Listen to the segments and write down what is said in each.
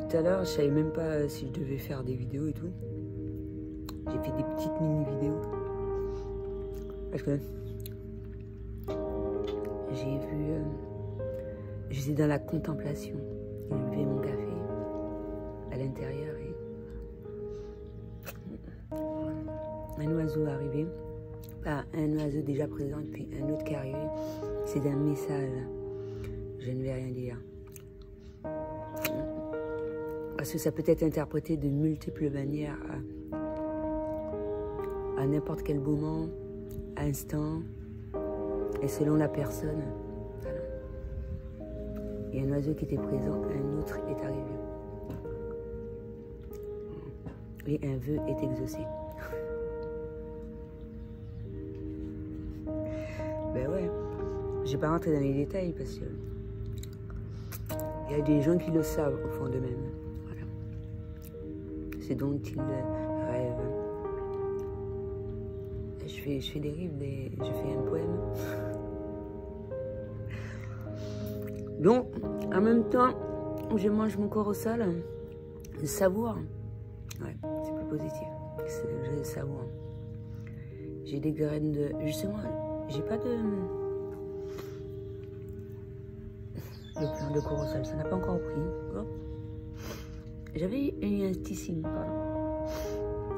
tout à l'heure, je savais même pas si je devais faire des vidéos et tout. J'ai fait des petites mini-vidéos. Parce que j'ai vu... j'étais dans la contemplation. J'ai levé mon café à l'intérieur et un oiseau est arrivé. Pas un oiseau déjà présent, puis un autre qui est arrivé. C'est un message. Je ne vais rien dire. Parce que ça peut être interprété de multiples manières à n'importe quel moment, instant, et selon la personne. Voilà. Il y a un oiseau qui était présent, un autre est arrivé. Et un vœu est exaucé. Ben ouais, je vais pas rentrer dans les détails parce que il y a des gens qui le savent au fond d'eux-mêmes. Voilà. C'est dont ils rêvent. Je fais des rives, je fais un poème. Donc, en même temps, je mange mon corps au sol, je savoure. Ouais, c'est plus positif. Je savoure. J'ai des graines de... Justement, j'ai pas de plant de corps au sol, ça n'a pas encore pris. Oh. J'avais eu un petit signe, pardon,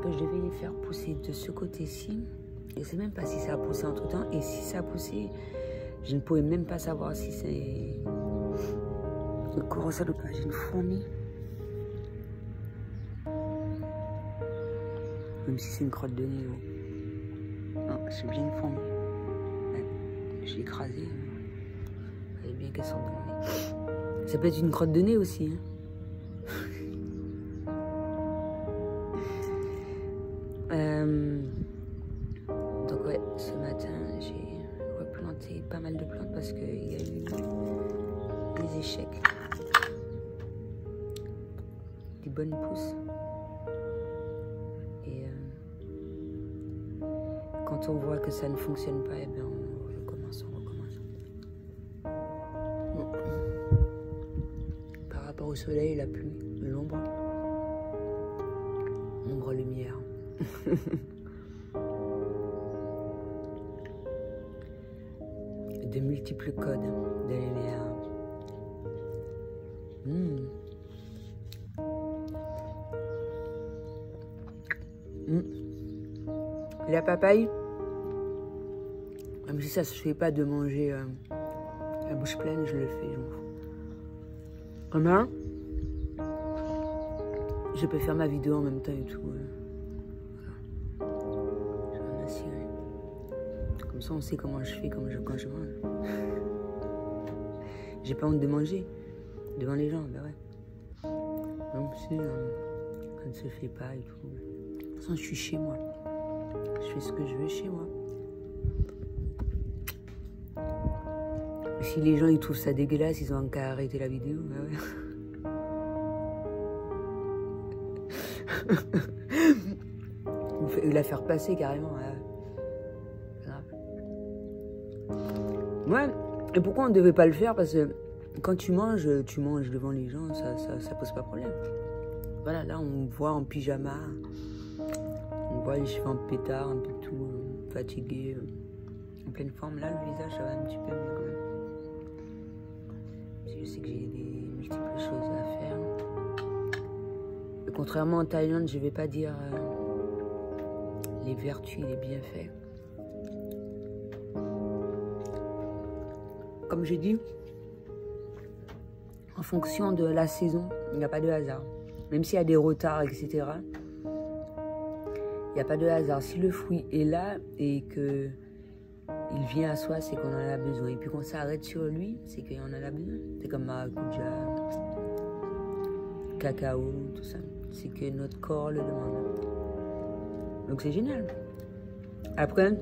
que je devais les faire pousser de ce côté-ci. Je ne sais même pas si ça a poussé entre temps. Et si ça a poussé, je ne pouvais même pas savoir si c'est le corps au sol ou pas. J'ai une fourmi. Même si c'est une crotte de nez. Non, c'est bien une fourmi. Ouais. Je l'ai écrasée. Il fallait bien qu'elle sorte de mon nez. Ça peut être une crotte de nez aussi. Hein. Donc ouais, ce matin, j'ai replanté pas mal de plantes parce qu'il y a eu des échecs. Des bonnes pousses. Et quand on voit que ça ne fonctionne pas, eh bien on recommence. Bon. Par rapport au soleil, la pluie, l'ombre. Ombre-lumière. De multiples codes de lumière. La papaye, même si ça se fait pas de manger la bouche pleine, je le fais, je m'en fous. Comme ça, je peux faire ma vidéo en même temps et tout. Voilà. Je vais m'en assurer. Comme ça, on sait comment je fais quand je mange. J'ai pas honte de manger devant les gens, ben ouais. Même si ça ne se fait pas et tout. De toute façon, je suis chez moi. Je fais ce que je veux chez moi. Si les gens ils trouvent ça dégueulasse, ils ont qu'à arrêter la vidéo, ben ouais. Ou la faire passer carrément. Ouais. Et pourquoi on ne devait pas le faire? Parce que quand tu manges devant les gens, ça pose pas problème. Voilà, là on me voit en pyjama, on voit les cheveux en pétard, un peu tout fatigué, en pleine forme. Là, le visage, ça va un petit peu mieux quand même. Je sais que j'ai des multiples choses à faire. Et contrairement en Thaïlande, je vais pas dire les vertus et les bienfaits. Comme je dis, en fonction de la saison, il n'y a pas de hasard. Même s'il y a des retards, etc., il n'y a pas de hasard. Si le fruit est là et qu'il vient à soi, c'est qu'on en a besoin. Et puis qu'on s'arrête sur lui, c'est qu'on en a besoin. C'est comme maracuja, cacao, tout ça. C'est que notre corps le demande. Donc c'est génial. Après,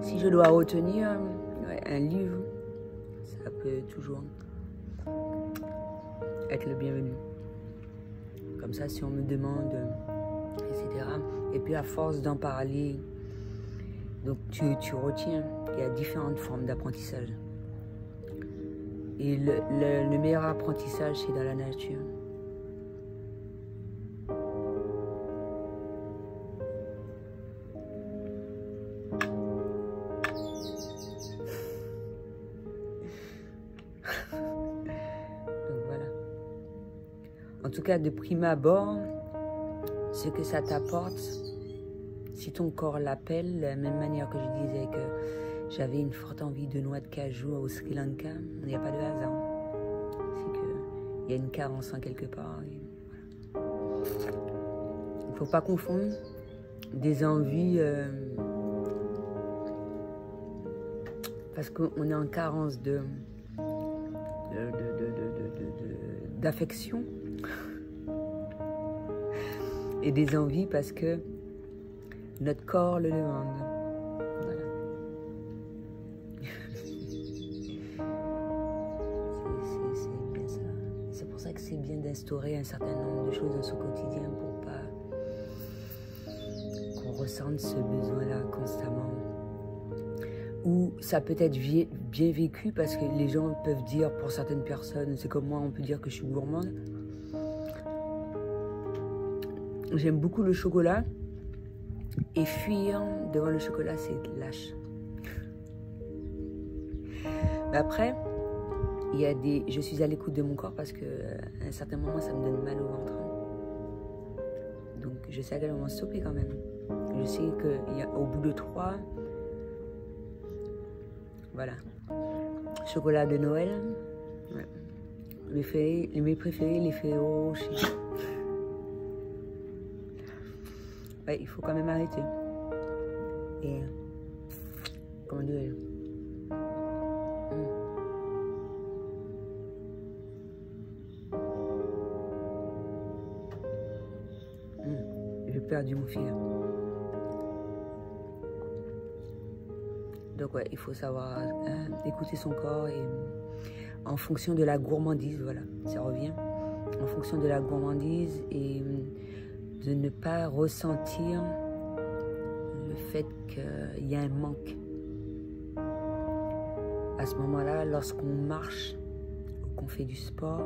si je dois retenir un livre, ça peut toujours être le bienvenu. Comme ça, si on me demande, etc. Et puis à force d'en parler, donc tu retiens qu'il y a différentes formes d'apprentissage. Et le meilleur apprentissage, c'est dans la nature. En tout cas, de prime abord, ce que ça t'apporte, si ton corps l'appelle, de la même manière que je disais que j'avais une forte envie de noix de cajou au Sri Lanka, il n'y a pas de hasard. C'est qu'il y a une carence en quelque part. Et voilà. Il ne faut pas confondre des envies, parce qu'on est en carence d'affection et des envies parce que notre corps le demande. Voilà. C'est bien ça. C'est pour ça que c'est bien d'instaurer un certain nombre de choses dans son quotidien pour pas qu'on ressente ce besoin-là constamment. Ou ça peut être bien vécu parce que les gens peuvent dire, pour certaines personnes, c'est comme moi, on peut dire que je suis gourmande. J'aime beaucoup le chocolat et fuir devant le chocolat, c'est lâche. Mais après, il y a je suis à l'écoute de mon corps parce qu'à un certain moment, ça me donne mal au ventre. Donc, je sais à quel moment stopper quand même. Je sais qu'au bout de 3... Voilà. Chocolat de Noël. Ouais. Mes préférés, les Ferrero Rocher. Ouais, il faut quand même arrêter. Et comment dire, j'ai perdu mon fil. Donc ouais, il faut savoir écouter son corps et en fonction de la gourmandise, voilà, ça revient. En fonction de la gourmandise et de ne pas ressentir le fait qu'il y a un manque. À ce moment-là, lorsqu'on marche ou qu'on fait du sport,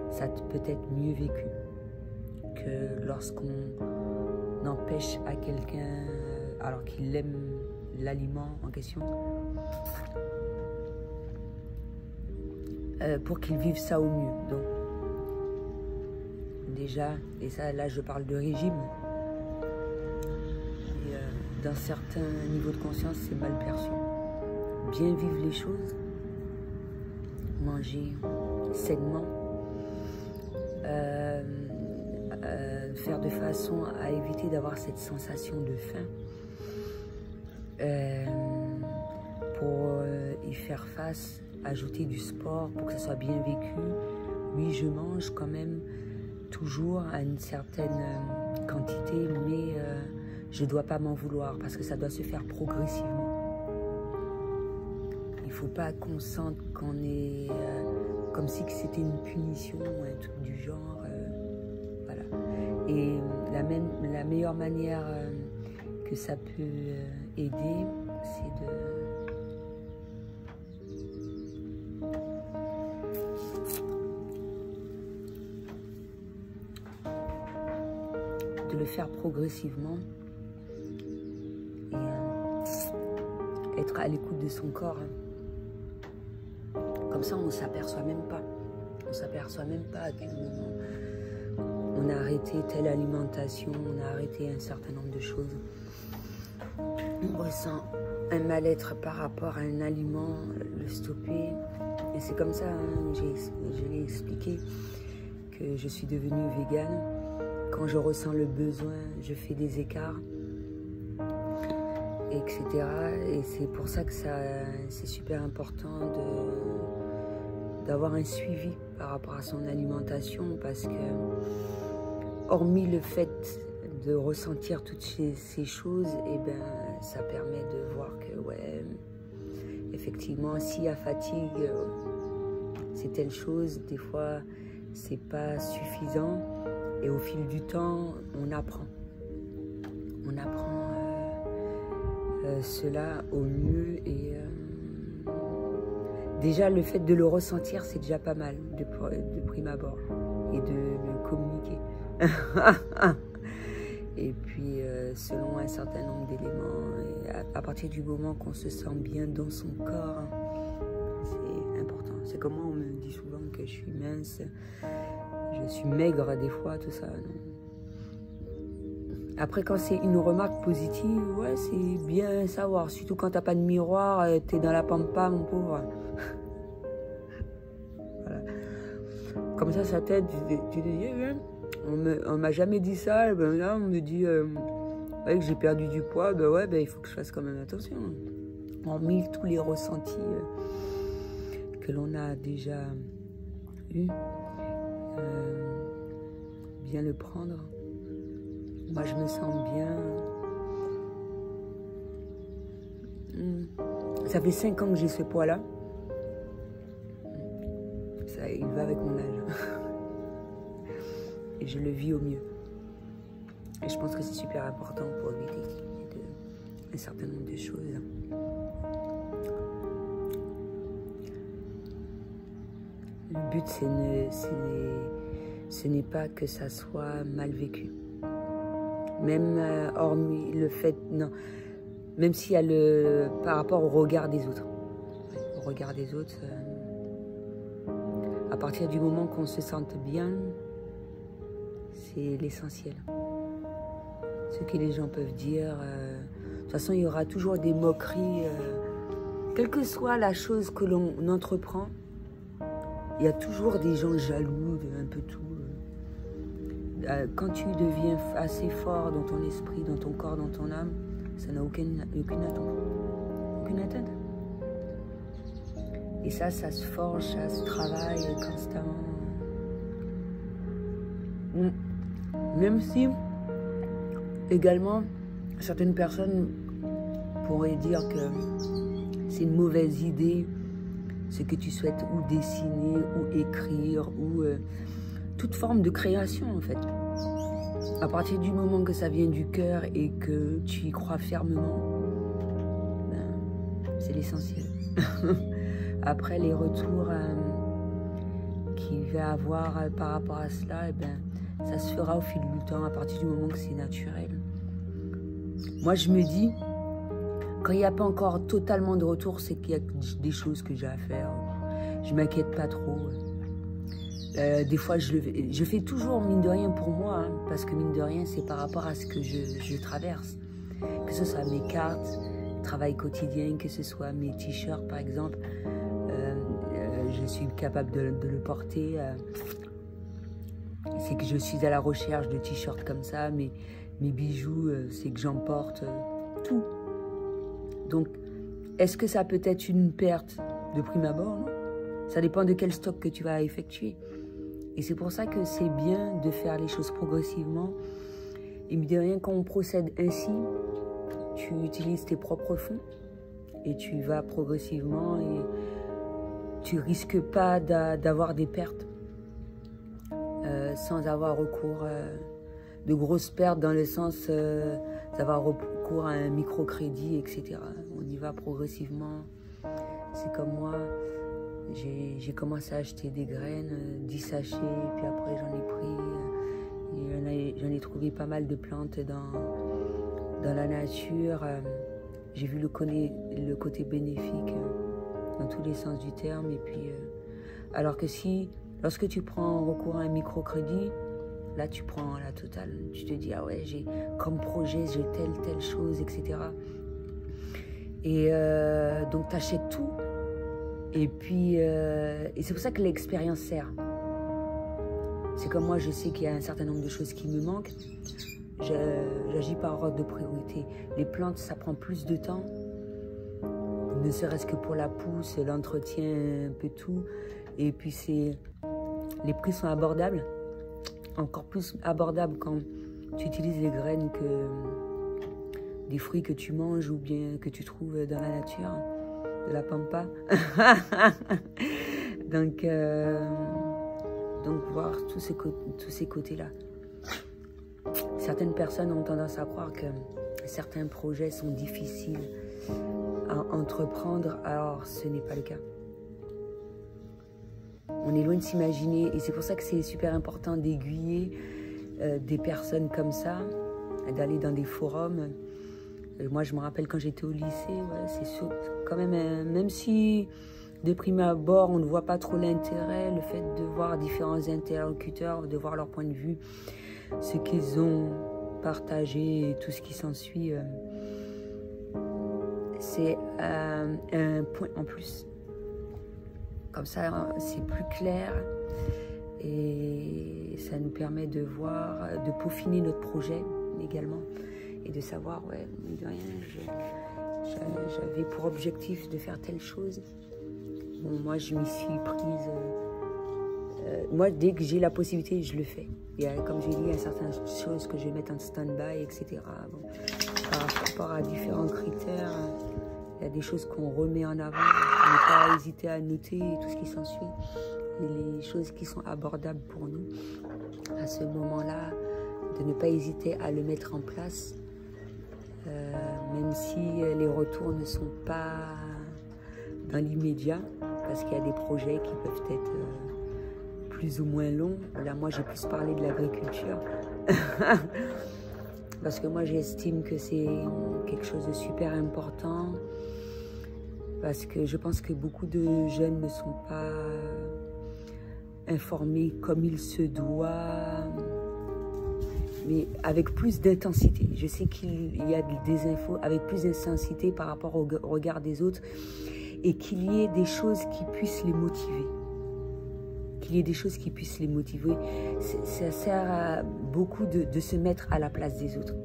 ça peut être mieux vécu que lorsqu'on empêche à quelqu'un, alors qu'il aime l'aliment en question, pour qu'il vive ça au mieux. Donc, déjà, et ça, là, je parle de régime. Et dans certains niveaux de conscience, c'est mal perçu. Bien vivre les choses, manger sainement, faire de façon à éviter d'avoir cette sensation de faim. Pour y faire face, ajouter du sport pour que ça soit bien vécu. Oui, je mange quand même toujours à une certaine quantité, mais je ne dois pas m'en vouloir parce que ça doit se faire progressivement. Il ne faut pas qu'on sente qu'on est comme si c'était une punition ou un truc du genre. Voilà. Et la meilleure manière que ça peut aider, c'est de le faire progressivement et être à l'écoute de son corps. Comme ça, on ne s'aperçoit même pas. On ne s'aperçoit même pas à quel moment on a arrêté telle alimentation, on a arrêté un certain nombre de choses. On ressent un mal-être par rapport à un aliment, le stopper. Et c'est comme ça, hein, je l'ai expliqué, que je suis devenue végane. Quand je ressens le besoin, je fais des écarts, etc. Et c'est pour ça que c'est super important d'avoir un suivi par rapport à son alimentation, parce que, hormis le fait de ressentir toutes ces choses, et ben, ça permet de voir que, ouais, effectivement, s'il y a fatigue, c'est telle chose, des fois, c'est pas suffisant. Et au fil du temps, on apprend. On apprend cela au mieux. Et déjà, le fait de le ressentir, c'est déjà pas mal de prime abord. Et de le communiquer. Et puis, selon un certain nombre d'éléments, à partir du moment qu'on se sent bien dans son corps, c'est important. C'est comme moi, on me dit souvent que je suis mince. je suis maigre des fois, tout ça. Non. Après, quand c'est une remarque positive, ouais, c'est bien savoir. Surtout quand t'as pas de miroir, t'es dans la pampa, mon pauvre. Voilà. Comme ça t'aide. Tu te dis, on m'a jamais dit ça. Et ben là, on me dit ouais, que j'ai perdu du poids. Ben ouais, ben, il faut que je fasse quand même attention. Hormis tous les ressentis que l'on a déjà eu, bien le prendre. Moi, je me sens bien. Ça fait 5 ans que j'ai ce poids-là. Ça, il va avec mon âge. Et je le vis au mieux. Et je pense que c'est super important pour éviter un certain nombre de choses. Le but, ce n'est pas que ça soit mal vécu. Même hormis le fait, non, même s'il y a par rapport au regard des autres. Au regard des autres, à partir du moment qu'on se sente bien, c'est l'essentiel. Ce que les gens peuvent dire, de toute façon, il y aura toujours des moqueries, quelle que soit la chose que l'on entreprend, il y a toujours des gens jaloux de un peu tout. Quand tu deviens assez fort dans ton esprit, dans ton corps, dans ton âme, ça n'a aucune attente. Aucune atteinte. Et ça se forge, ça se travaille constamment. Même si, également, certaines personnes pourraient dire que c'est une mauvaise idée, ce que tu souhaites ou dessiner, ou écrire, ou toute forme de création, en fait. À partir du moment que ça vient du cœur et que tu y crois fermement, ben, c'est l'essentiel. Après, les retours qu'il va avoir par rapport à cela, eh ben, ça se fera au fil du temps, à partir du moment que c'est naturel. Moi, je me dis, quand il n'y a pas encore totalement de retour, c'est qu'il y a des choses que j'ai à faire. Je ne m'inquiète pas trop. Des fois, je fais toujours mine de rien pour moi, hein, parce que mine de rien, c'est par rapport à ce que je traverse. Que ce soit mes cartes, travail quotidien, que ce soit mes t-shirts, par exemple. Je suis capable de le porter. C'est que je suis à la recherche de t-shirts comme ça. Mes bijoux, c'est que j'en porte tout. Donc, est-ce que ça peut être une perte de prime abord? Non. Ça dépend de quel stock que tu vas effectuer. Et c'est pour ça que c'est bien de faire les choses progressivement. Et de rien, quand on procède ainsi, tu utilises tes propres fonds et tu vas progressivement et tu risques pas d'avoir des pertes sans avoir recours de grosses pertes dans le sens d'avoir recours à un microcrédit, etc. On y va progressivement. C'est comme moi. J'ai commencé à acheter des graines, 10 sachets, puis après j'en ai pris, j'en ai trouvé pas mal de plantes dans la nature. J'ai vu le côté bénéfique dans tous les sens du terme. Et puis, alors que lorsque tu prends recours à un microcrédit, là tu prends la totale. Tu te dis, ah ouais, j'ai comme projet, j'ai telle chose, etc. Et donc tu achètes tout. Et puis, et c'est pour ça que l'expérience sert. C'est comme moi, je sais qu'il y a un certain nombre de choses qui me manquent. J'agis par ordre de priorité. Les plantes, ça prend plus de temps. Ne serait-ce que pour la pousse, l'entretien, un peu tout. Et puis, les prix sont abordables. Encore plus abordables quand tu utilises les graines que des fruits que tu manges ou bien que tu trouves dans la nature. De la pampa. donc voir tous ces côtés-là. Certaines personnes ont tendance à croire que certains projets sont difficiles à entreprendre, alors ce n'est pas le cas. On est loin de s'imaginer et c'est pour ça que c'est super important d'aiguiller des personnes comme ça, d'aller dans des forums. Moi, je me rappelle quand j'étais au lycée, ouais, c'est quand même, même si de prime abord, on ne voit pas trop l'intérêt, le fait de voir différents interlocuteurs, de voir leur point de vue, ce qu'ils ont partagé et tout ce qui s'ensuit, c'est un point en plus. Comme ça, c'est plus clair et ça nous permet de voir, de peaufiner notre projet également et de savoir, ouais, de rien, j'avais pour objectif de faire telle chose. Bon, moi, je m'y suis prise. Moi, dès que j'ai la possibilité, je le fais. Il y a, comme j'ai dit, il y a certaines choses que je vais mettre en stand-by, etc. Bon, par rapport à différents critères, il y a des choses qu'on remet en avant. Ne pas hésiter à noter tout ce qui s'ensuit. Et les choses qui sont abordables pour nous à ce moment-là, de ne pas hésiter à le mettre en place, même si les retours ne sont pas dans l'immédiat, parce qu'il y a des projets qui peuvent être plus ou moins longs. Là, moi, j'ai plus parlé de l'agriculture, parce que moi, j'estime que c'est quelque chose de super important, parce que je pense que beaucoup de jeunes ne sont pas informés comme il se doit, mais avec plus d'intensité. Je sais qu'il y a des infos avec plus d'intensité par rapport au regard des autres, et qu'il y ait des choses qui puissent les motiver. Qu'il y ait des choses qui puissent les motiver. Ça sert à beaucoup de se mettre à la place des autres.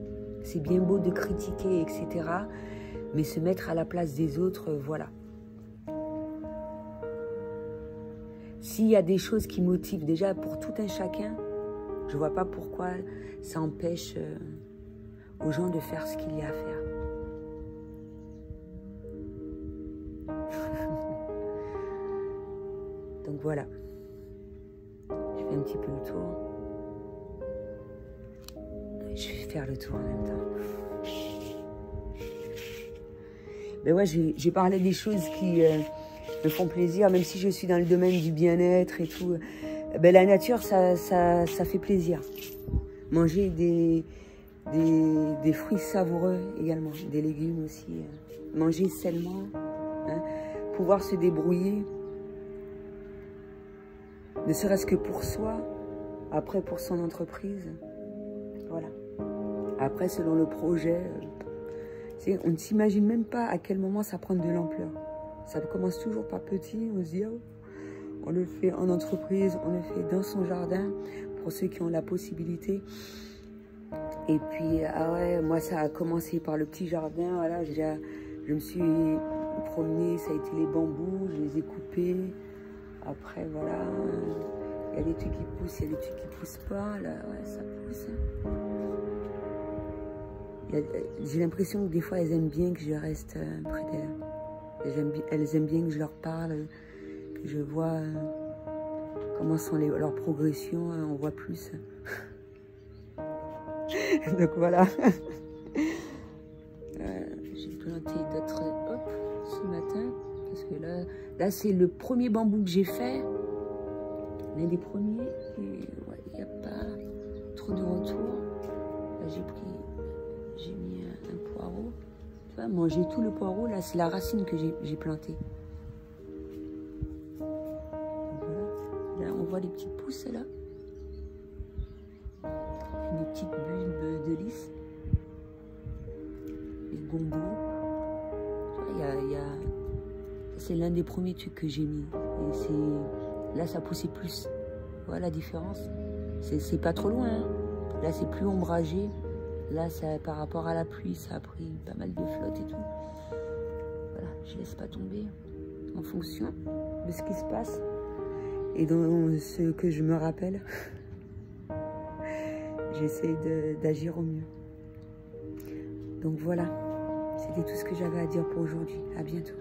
C'est bien beau de critiquer, etc. Mais se mettre à la place des autres, voilà. S'il y a des choses qui motivent déjà pour tout un chacun, je ne vois pas pourquoi ça empêche aux gens de faire ce qu'il y a à faire. Donc voilà, je fais un petit peu le tour. Je vais faire le tour en même temps. Mais ouais, j'ai parlé des choses qui me font plaisir, même si je suis dans le domaine du bien-être et tout. Ben, la nature, ça fait plaisir. Manger des fruits savoureux également, des légumes aussi. Manger sainement, hein, pouvoir se débrouiller. Ne serait-ce que pour soi, après pour son entreprise, voilà. Après, selon le projet, on ne s'imagine même pas à quel moment ça prend de l'ampleur. Ça commence toujours par petit, on se dit, oh, on le fait en entreprise, on le fait dans son jardin, pour ceux qui ont la possibilité. Et puis, ah ouais, moi ça a commencé par le petit jardin, voilà, je me suis promenée, ça a été les bambous, je les ai coupés. Après, voilà, il y a des trucs qui poussent, il y a des trucs qui poussent pas. Là, ouais, ça pousse. J'ai l'impression que des fois, elles aiment bien que je reste près d'elles. Elles aiment bien que je leur parle, que je vois comment sont leurs progressions. On voit plus. Donc voilà. J'ai planté d'autres ce matin. Parce que là c'est le premier bambou que j'ai fait. L'un des premiers. Et ouais, il n'y a pas trop de retour. Là, j'ai mis un poireau. Tu vois, manger tout le poireau, là, c'est la racine que j'ai plantée. Voilà. Là, on voit les petites pousses, là. Des petites bulbes de lys. Les gombos. Il y a c'est l'un des premiers trucs que j'ai mis. Et là, ça poussait plus. Voilà la différence. C'est pas trop loin. Hein. Là, c'est plus ombragé. Là, par rapport à la pluie, ça a pris pas mal de flotte et tout. Voilà, je laisse pas tomber en fonction de ce qui se passe et dans ce que je me rappelle. J'essaie d'agir au mieux. Donc voilà, c'était tout ce que j'avais à dire pour aujourd'hui. À bientôt.